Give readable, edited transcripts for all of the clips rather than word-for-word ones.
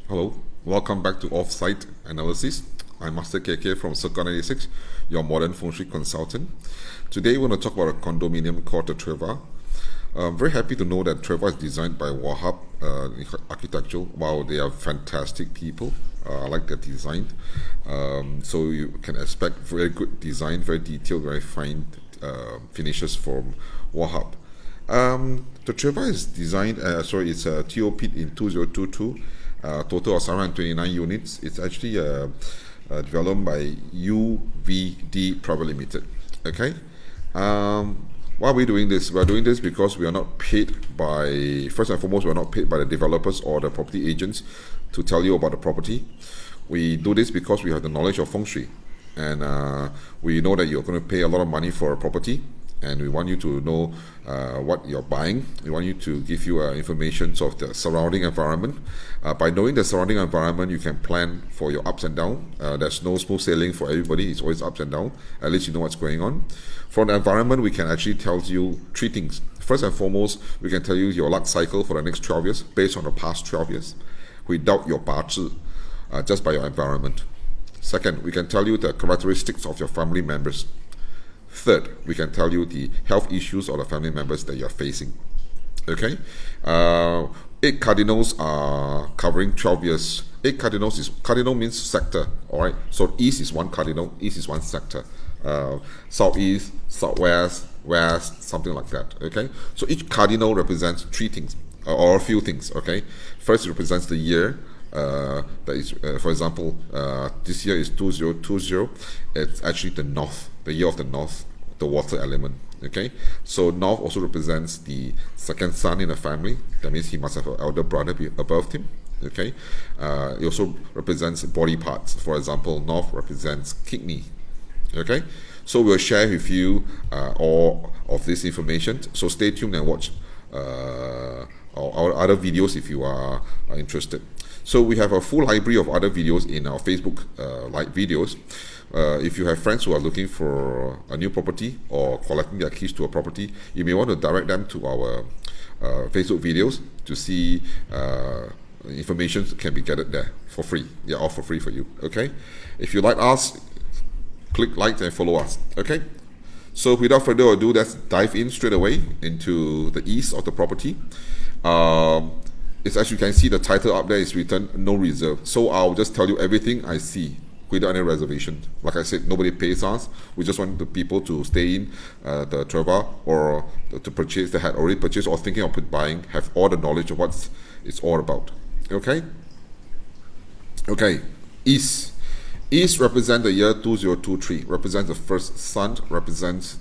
Hello, welcome back to Offsite Analysis. I'm Master KK from Circle 96, your modern Feng Shui consultant. Today we're going to talk about a condominium called the Treva. I'm very happy to know that Treva is designed by Wahab Architectural. Wow, they are fantastic people. I like their design. So you can expect very good design, very detailed, very fine finishes from Wahab. The Treva is designed, it's a TOP in 2022. Total of 729 units. It's actually developed by UVD Private Limited. Okay. Why are we doing this? We're doing this because we are not paid by, first and foremost, we're not paid by the developers or the property agents to tell you about the property. We do this because we have the knowledge of Feng Shui. And we know that you're going to pay a lot of money for a property. And we want you to know what you're buying. We want you to give you information of the surrounding environment. By knowing the surrounding environment, you can plan for your ups and downs. There's no smooth sailing for everybody. It's always ups and downs. At least you know what's going on. From the environment, we can actually tell you three things. First and foremost, we can tell you your luck cycle for the next 12 years based on the past 12 years without your BAZI, just by your environment. Second, we can tell you the characteristics of your family members. Third, we can tell you the health issues of the family members that you're facing. Okay? 8 cardinals are covering 12 years. 8 cardinals cardinal means sector. Alright? So east is one cardinal, east is one sector. Southeast, southwest, west, something like that. Okay? So each cardinal represents 3 things, or a few things. Okay? First, it represents the year. That is, for example, this year is 2020. It's actually the north, the year of the north, the water element. Okay, so north also represents the second son in the family. That means he must have an elder brother above him. Okay, it also represents body parts. For example, north represents kidney. Okay, so we'll share with you all of this information. So stay tuned and watch our other videos if you are interested. So we have a full library of other videos in our Facebook live videos. If you have friends who are looking for a new property or collecting their keys to a property, you may want to direct them to our Facebook videos to see information can be gathered there for free. They're all for free for you. Okay. If you like us, click like and follow us. Okay. So without further ado, let's dive in straight away into the east of the property. It's as you can see, the title up there is written no reserve. So I'll just tell you everything I see without any reservation. Like I said, nobody pays us. We just want the people to stay in the Treva or to purchase, that had already purchased or thinking of buying, have all the knowledge of what it's all about. Okay? Okay, East. East represents the year 2023, represents the first sun, represents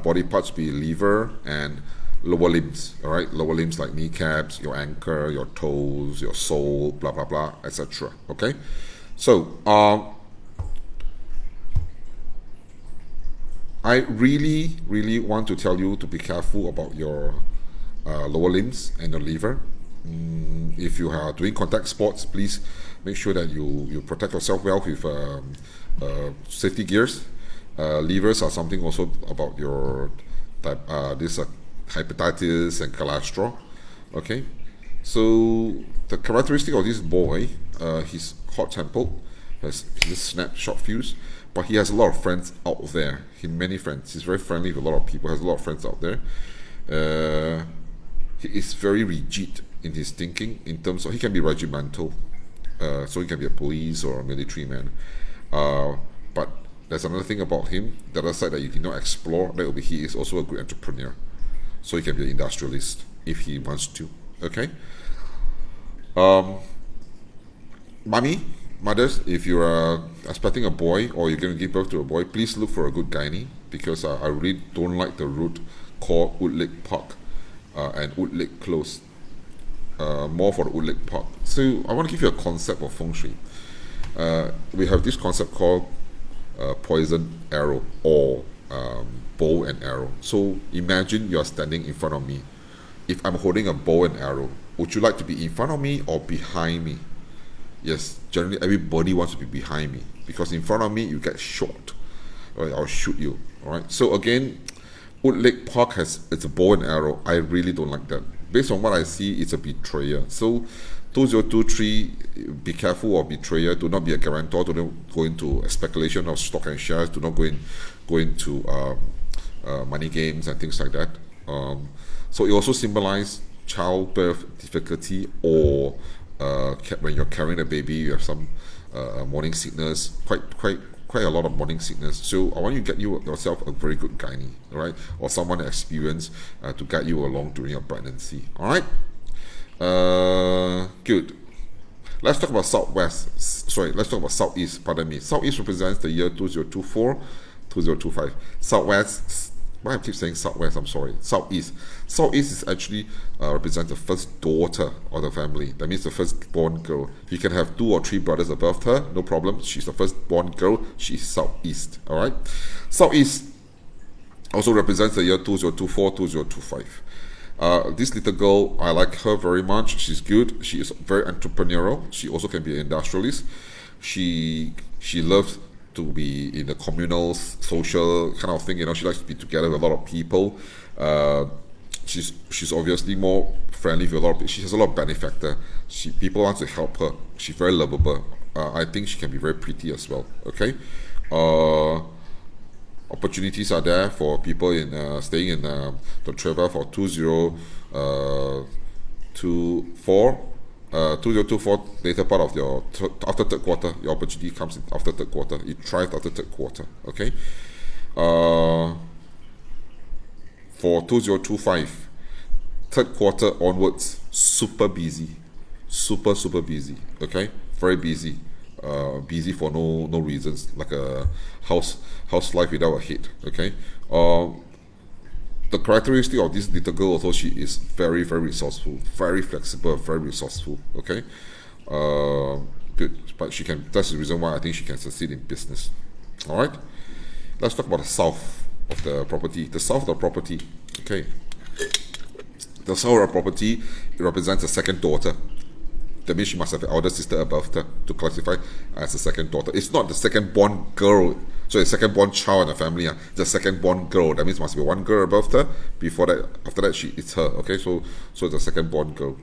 body parts, be liver and lower limbs. All right, lower limbs like kneecaps, your ankle, your toes, your sole, blah blah blah, etc. Okay, so I really want to tell you to be careful about your lower limbs and your liver. If you are doing contact sports, please make sure that you protect yourself well with safety gears. Livers are something also about your hepatitis and cholesterol. Okay, so the characteristic of this boy, he's hot-tempered, has just snap short fuse, but he has a lot of friends out there. Many friends. He's very friendly with a lot of people. Has a lot of friends out there. He is very rigid in his thinking. In terms of, he can be regimental, so he can be a police or a military man. But there's another thing about him. The other side that you did not explore, that will be he is also a good entrepreneur. So he can be an industrialist if he wants to. Okay. Mothers, if you are expecting a boy or you're going to give birth to a boy, please look for a good gynae, because I really don't like the route called Woodlake Park and Woodlake Close. More for the Woodlake Park. So I want to give you a concept of Feng Shui. We have this concept called poison arrow or bow and arrow. So imagine you are standing in front of me. If I'm holding a bow and arrow, would you like to be in front of me or behind me? Yes, generally everybody wants to be behind me, because in front of me you get shot. Right, I'll shoot you. Alright. So again, Woodlake Park it's a bow and arrow. I really don't like that. based on what I see, it's a betrayer. So 2023, be careful of betrayer. Do not be a guarantor. Do not go into speculation of stock and shares. Do not go into money games and things like that. So it also symbolizes childbirth difficulty, or when you're carrying a baby, you have some morning sickness, quite a lot of morning sickness. So I want you to get yourself a very good gynae, all right, or someone experienced to guide you along during your pregnancy. All right. Good. Let's talk about Southwest. Sorry, let's talk about Southeast. Pardon me. Southeast represents the year 2024, 2025. Southwest. Why I keep saying Southwest? I'm sorry. Southeast. Southeast is actually represents the first daughter of the family. That means the first-born girl. You can have 2 or 3 brothers above her, no problem. She's the first-born girl. She's Southeast. All right. Southeast also represents the year 2024, 2025. This little girl, I like her very much. She's good. She is very entrepreneurial. She also can be an industrialist. She loves to be in the communal, social kind of thing. You know, she likes to be together with a lot of people. She's obviously more friendly with a lot of people. She has a lot of benefactor. People want to help her. She's very lovable. I think she can be very pretty as well. Okay. Opportunities are there for people in staying in the travel for 2024, later part of your after third quarter. Your opportunity comes in after third quarter. You thrive after third quarter. Okay. For 2025, third quarter onwards, super busy, super busy. Okay, very busy. Busy for no reasons, like a house life without a head. Okay. The characteristic of this little girl also, she is very resourceful, very flexible, very resourceful. Okay. Good, but she can. That's the reason why I think she can succeed in business. All right. Let's talk about the south of the property. The south of the property. Okay. The south of the property, it represents a second daughter. That means she must have an elder sister above her to classify as a second daughter. It's not the second born girl, so the second born child in the family. The second born girl. That means must be one girl above her. Before that, after that, it's her. Okay, so the second born girl.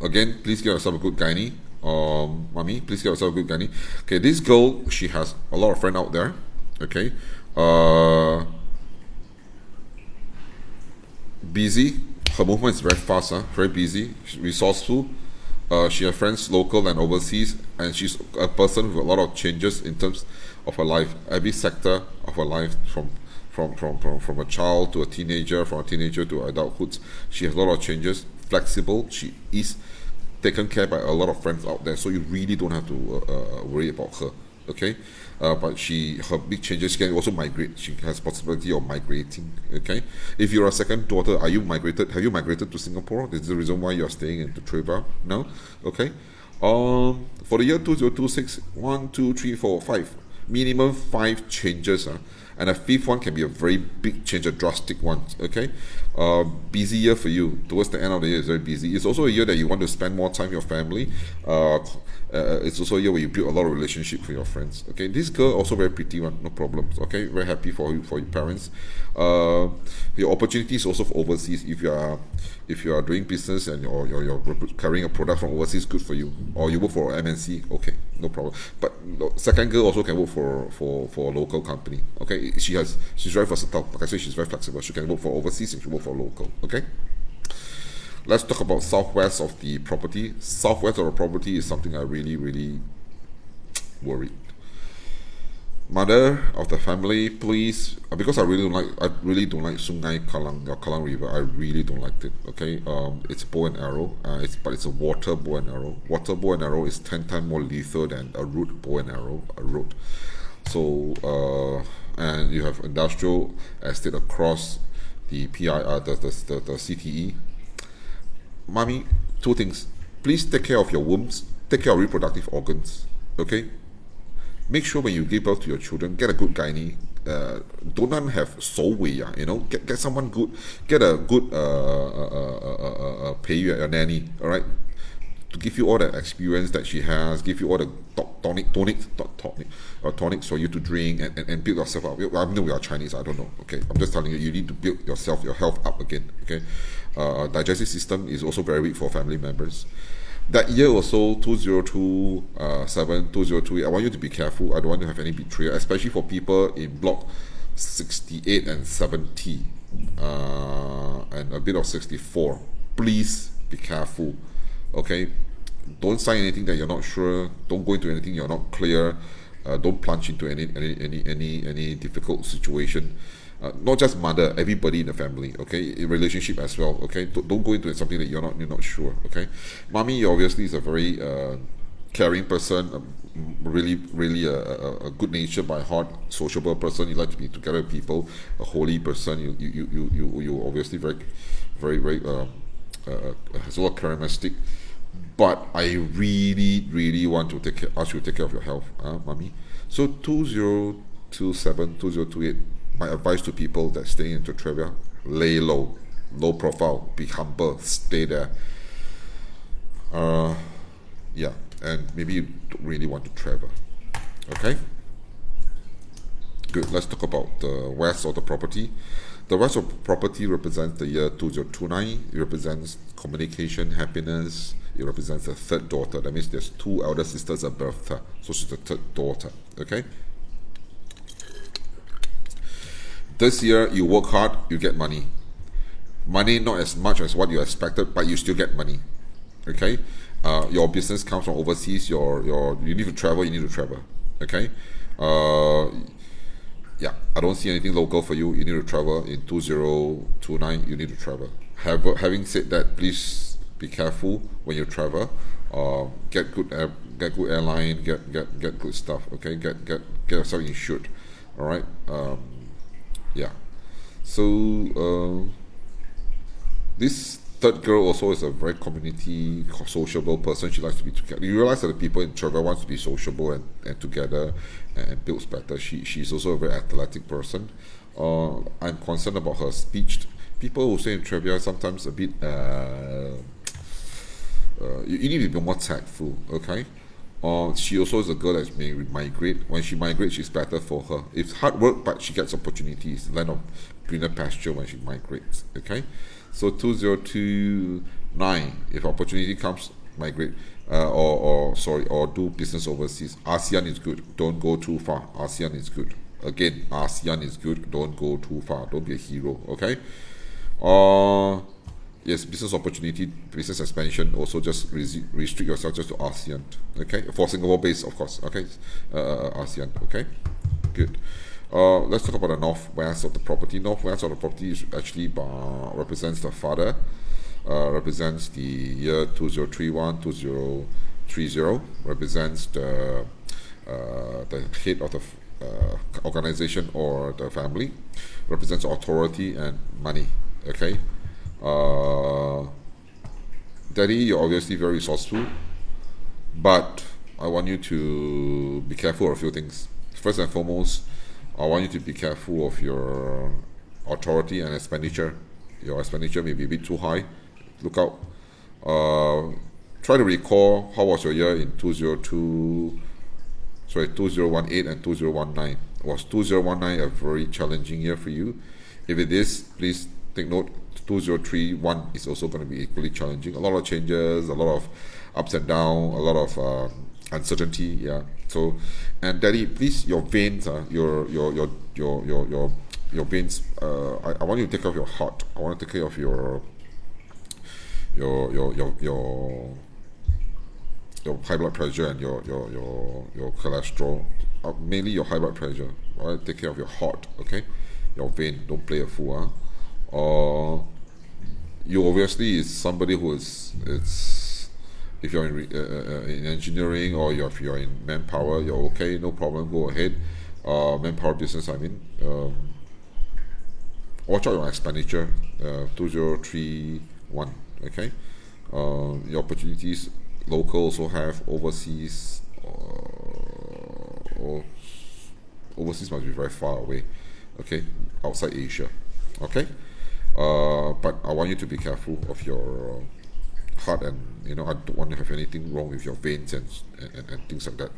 Again, please give yourself a good gynae. Mommy, please give yourself a good gynae. Okay, this girl, she has a lot of friends out there. Okay, busy. Her movement is very fast, very busy, resourceful. She has friends local and overseas, and she's a person with a lot of changes in terms of her life. Every sector of her life, from a child to a teenager, from a teenager to adulthood, she has a lot of changes. Flexible, she is taken care by a lot of friends out there, so you really don't have to worry about her. Okay, but her big changes. She can also migrate. She has possibility of migrating. Okay, if you're a second daughter, are you migrated? Have you migrated to Singapore? This is the reason why you're staying in the Treva. No. Okay. For the year 2026, 1, 2, 3, 4, 5. Minimum 5 changes. And a 5th one can be a very big change, a drastic one. Okay. Busy year for you. Towards the end of the year is very busy. It's also a year that you want to spend more time with your family. It's also a year where you build a lot of relationship with your friends. Okay, this girl also very pretty one, no problems. Okay, very happy for your parents. Your opportunities also for overseas. If you are doing business and you're carrying a product from overseas, good for you. Or you work for MNC, okay, no problem. But second girl also can work for a local company. Okay, she's very versatile. Like I said, she's very flexible. She can work for overseas and she work for local. Okay. Let's talk about southwest of the property. Southwest of the property is something I really worried. Mother of the family, please, because I really don't like Sungai Kalang or Kalang River. I really don't like it. Okay, it's bow and arrow. But it's a water bow and arrow. Water bow and arrow is 10 times more lethal than a root bow and arrow. So and you have industrial estate across the PIR, the CTE. Mommy, 2 things. Please take care of your wombs. Take care of reproductive organs. Okay. Make sure when you give birth to your children, get a good gynae. Don't have solway. Get someone good. Get a good pay your nanny. All right. to give you all that experience that she has, give you all the tonics for you to drink and build yourself up. I know we are Chinese, I don't know. Okay, I'm just telling you, you need to build yourself, your health up again. Okay, digestive system is also very weak for family members. That year also, 2027, 2028, I want you to be careful. I don't want to have any betrayal, especially for people in block 68 and 70, and a bit of 64. Please be careful. Okay, don't sign anything that you're not sure. Don't go into anything you're not clear. Don't plunge into any difficult situation. Not just mother, everybody in the family. Okay, in relationship as well. Okay, don't go into something that you're not sure. Okay, mommy obviously is a very caring person, really a good nature by heart, sociable person. You like to be together with people, a holy person. You obviously very has a lot of charismatic. But I really want to ask you to take care of your health, mommy. So 2027, 2028, my advice to people that stay into Trevia, lay low, low profile, be humble, stay there. Yeah, and maybe you don't really want to travel. Okay? Good. Let's talk about the west of the property. The west of property represents the year 2029. It represents communication, happiness. It represents the third daughter. That means there's two elder sisters above her. So she's the third daughter. Okay? This year, you work hard, you get money. Money not as much as what you expected, but you still get money. Okay? Your business comes from overseas. You need to travel, Okay? Yeah, I don't see anything local for you. You need to travel in 2029. You need to travel. Having said that, please be careful when you travel. Get good airline. Get good stuff. Okay, get yourself insured. All right. Yeah. So this third girl also is a very community, sociable person. She likes to be together. You realize that the people in Trevor wants to be sociable and together and builds better. She's also a very athletic person. I'm concerned about her speech. People who say in Trevor sometimes a bit you need to be more tactful, okay? She also is a girl that may migrate. When she migrates, it's better for her. It's hard work, but she gets opportunities, land of greener pasture when she migrates, okay? So 2029, if opportunity comes, migrate, or do business overseas. ASEAN is good. Don't go too far. ASEAN is good. Again, ASEAN is good. Don't go too far. Don't be a hero, okay? Yes, business opportunity, business expansion. Also, just restrict yourself just to ASEAN, okay? For Singapore base, of course, okay? ASEAN, okay? Good. Let's talk about the northwest of the property. Northwest of the property is actually represents the father, represents the year 2031, 2030, represents the head of the organization or the family, represents authority and money, okay? Daddy, you're obviously very resourceful, but I want you to be careful of a few things. First and foremost, I want you to be careful of your authority and expenditure. Your expenditure may be a bit too high. Look out. Try to recall how was your year in 2018 and 2019. Was 2019 a very challenging year for you? If it is, please take note. 2031 is also going to be equally challenging. A lot of changes, a lot of ups and downs, a lot of uncertainty. Yeah. So, and Daddy, please, your veins, your veins. I want you to take care of your heart. I want to take care of your high blood pressure and your cholesterol. Mainly your high blood pressure. All right. Take care of your heart. Okay. Your vein. Don't play a fool. You obviously is somebody who is. If you're in engineering or if you're in manpower, you're okay, no problem, go ahead. Manpower business, I mean. Watch out your expenditure, 2031, okay? Your opportunities, local also have, overseas, overseas must be very far away, okay? Outside Asia, okay? But I want you to be careful of your heart, and I don't want to have anything wrong with your veins and things like that.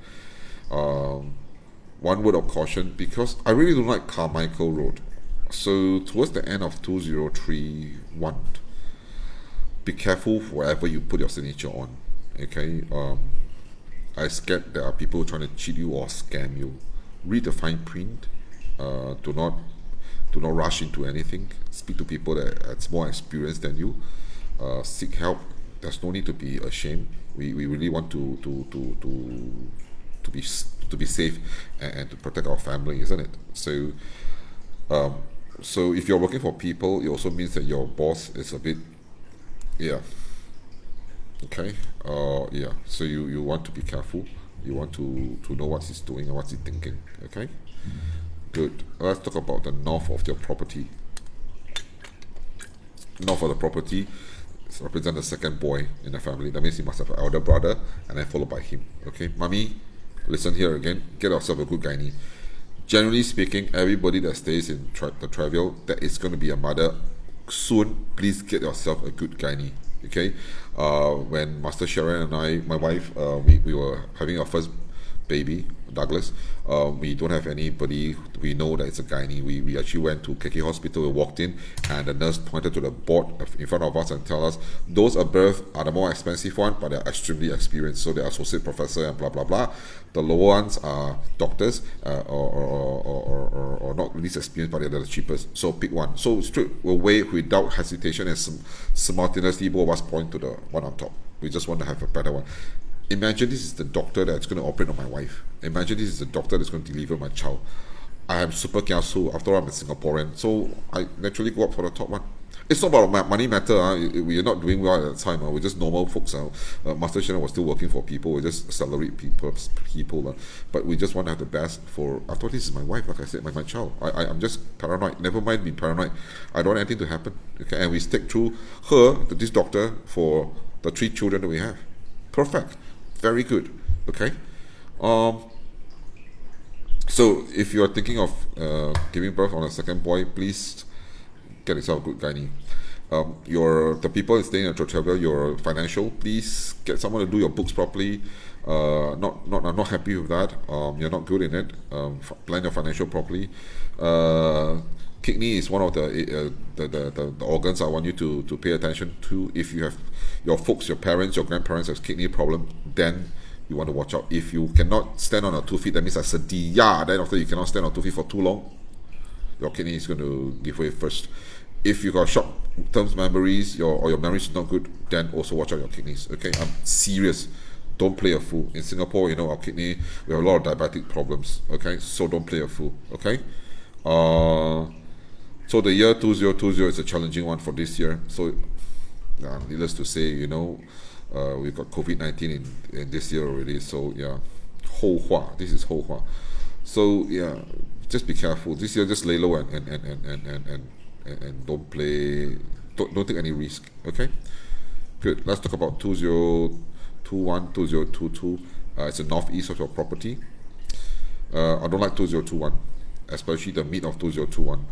One word of caution, because I really don't like Carmichael Road. So towards the end of 2031, be careful wherever you put your signature on. Okay, I scared there are people trying to cheat you or scam you. Read the fine print. Do not rush into anything. Speak to people that's more experienced than you. Seek help. There's no need to be ashamed. We really want to be safe and to protect our family, isn't it? So so if you're working for people, it also means that your boss is a bit, yeah, okay, yeah. So you want to be careful. You want to know what he's doing and what he's thinking. Okay, good. Let's talk about the north of your property. North of the property represent the second boy in the family. That means he must have an elder brother, and then followed by him. Okay, mommy, listen here again. Get yourself a good gynae. Generally speaking, everybody that stays in the trivial, that is going to be a mother soon. Please get yourself a good gynae. Okay, when Master Sharon and I, my wife, we were having our first baby, Douglas. We don't have anybody. We know that it's a gynae. We actually went to KK Hospital. We walked in, and the nurse pointed to the board in front of us and tell us those above are the more expensive one, but they're extremely experienced. So they're associate professor and blah blah blah. The lower ones are doctors, or not least experienced, but they're the cheapest. So pick one. So straight away, without hesitation and simultaneously, both of us point to the one on top. We just want to have a better one. Imagine this is the doctor that's going to operate on my wife. Imagine this is the doctor that's going to deliver my child. I am super kiasu. After all, I'm a Singaporean. So I naturally go up for the top one. It's not about money matter. We are not doing well at the time. We're just normal folks. Master Channel was still working for people. We're just salaried people. But we just want to have the best for... After all, this is my wife, like I said, my child. I'm just paranoid. Never mind being paranoid. I don't want anything to happen. Okay, and we stick through her, this doctor, for the 3 children that we have. Perfect. Very good. Okay. So if you are thinking of giving birth on a second boy, please get yourself a good gynae. The people staying in Trotavia, your financial, please get someone to do your books properly. I'm not happy with that. You're not good in it. Plan your financial properly. Kidney is one of the organs I want you to pay attention to. If you have your folks, your parents, your grandparents have kidney problem, then you want to watch out. If you cannot stand on your 2 feet, that means that's a dia. Then after you cannot stand on 2 feet for too long, your kidney is going to give way first. If you got short-term memories, your memory is not good, then also watch out your kidneys. Okay, I'm serious. Don't play a fool. In Singapore, our kidney, we have a lot of diabetic problems. Okay, so don't play a fool. Okay. So the year 2020 is a challenging one for this year. So, needless to say, we've got COVID-19 in this year already. So yeah, this is 后话. So yeah, just be careful. This year, just lay low and don't play. Don't take any risk. Okay. Good. Let's talk about 2021, 2022. It's the northeast of your property. I don't like 2021, especially the mid of 2021.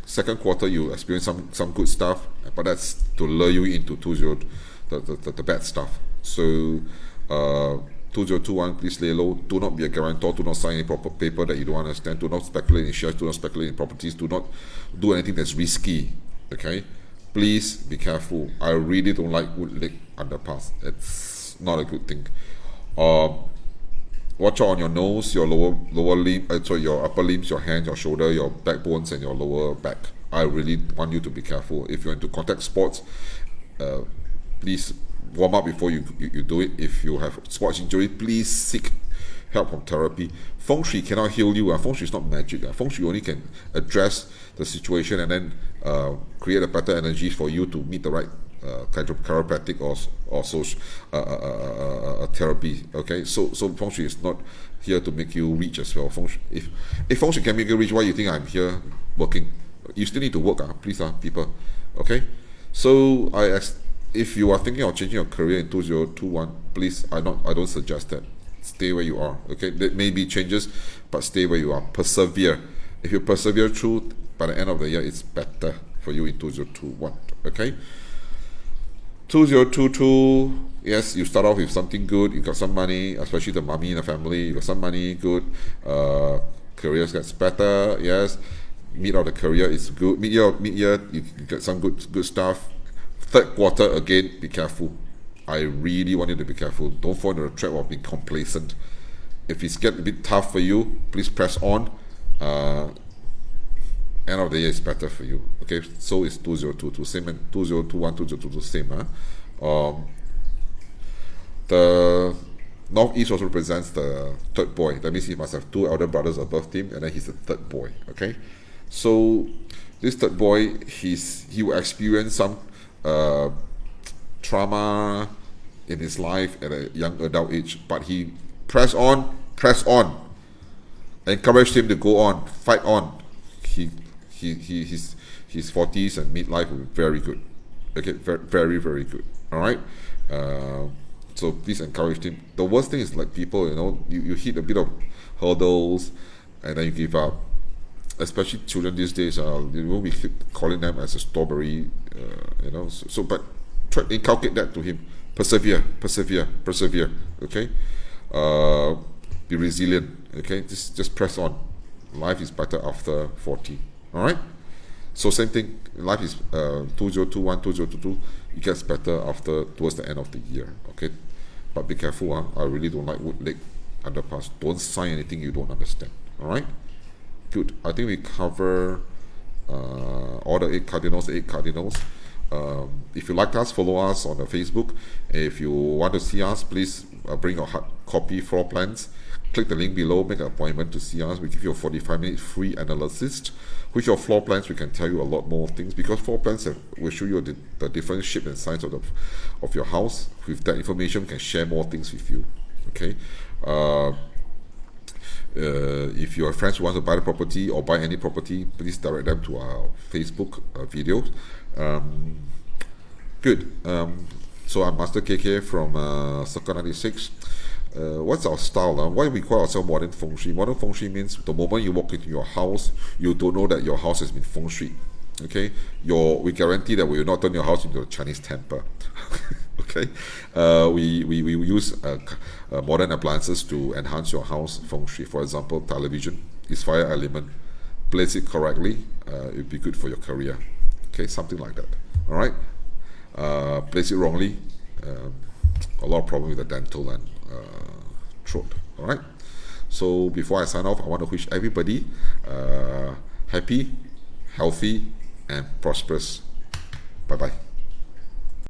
Second quarter you experience some good stuff, but that's to lure you into the bad stuff. So 2021, please lay low. Do not be a guarantor. Do not sign any proper paper that you don't understand. Do not speculate in shares. Do not speculate in properties. Do not do anything that's risky. Okay, please be careful. I really don't like Wood Lake Underpass. It's not a good thing. Watch out on your nose, your lower limb, your upper limbs, your hands, your shoulder, your backbones, and your lower back. I really want you to be careful. If you're into contact sports, please warm up before you do it. If you have sports injury, please seek help from therapy. Feng Shui cannot heal you. Feng Shui is not magic. Feng Shui only can address the situation and then create a better energy for you to meet the right kind of chiropractic or social therapy. Okay, so Feng Shui is not here to make you rich as well. If Feng Shui can make you rich, why you think I'm here working? You still need to work, please, people. Okay, so if you are thinking of changing your career in 2021, please, I don't suggest that. Stay where you are. Okay, there may be changes, but stay where you are. Persevere. If you persevere through, by the end of the year, it's better for you in 2021. Okay. 2022, yes, you start off with something good. You got some money, especially the mommy in the family. You got some money, good. Career gets better. Yes, mid of the career is good. Mid-year, you get some good stuff. Third quarter again, be careful. I really want you to be careful. Don't fall into the trap of being complacent. If it's getting a bit tough for you, please press on. End of the year is better for you. Okay, so it's 2022, same, and 2021, 2022, same. The Northeast also represents the third boy. That means he must have two elder brothers above him, and then he's the third boy. Okay, so this third boy, he will experience some trauma in his life at a young adult age, but he press on, encourage him to go on, fight on. His 40s and midlife will be very good. Okay, very, very good. All right. So please encourage him. The worst thing is like people, you hit a bit of hurdles and then you give up. Especially children these days, we keep calling them as a strawberry, but try to inculcate that to him. Persevere. Okay. Be resilient. Okay. Just press on. Life is better after 40. All right. So same thing. Life is 2021, 2022. It gets better towards the end of the year. Okay. But be careful. I really don't like wood leg underpass. Don't sign anything you don't understand. All right. Good. I think we cover all the 8 cardinals. If you like us, follow us on the Facebook. If you want to see us, please bring your hard copy floor plans. Click the link below, make an appointment to see us. We give you a 45-minute free analysis. With your floor plans, we can tell you a lot more things, because floor plans will show you the different shape and size of your house. With that information, we can share more things with you. Okay. If you have friends who want to buy the property or buy any property, please direct them to our Facebook videos. Good. So I'm Master KK from Circle 96. What's our style? Why we call ourselves modern Feng Shui? Modern Feng Shui means the moment you walk into your house, you don't know that your house has been Feng Shui. Okay, we guarantee that we will not turn your house into a Chinese temple. Okay, we use modern appliances to enhance your house Feng Shui. For example, television is fire element. Place it correctly, it will be good for your career. Okay, something like that. All right. Place it wrongly, a lot of problem with the dental and throat. All right. So before I sign off, I want to wish everybody happy, healthy, and prosperous. Bye bye.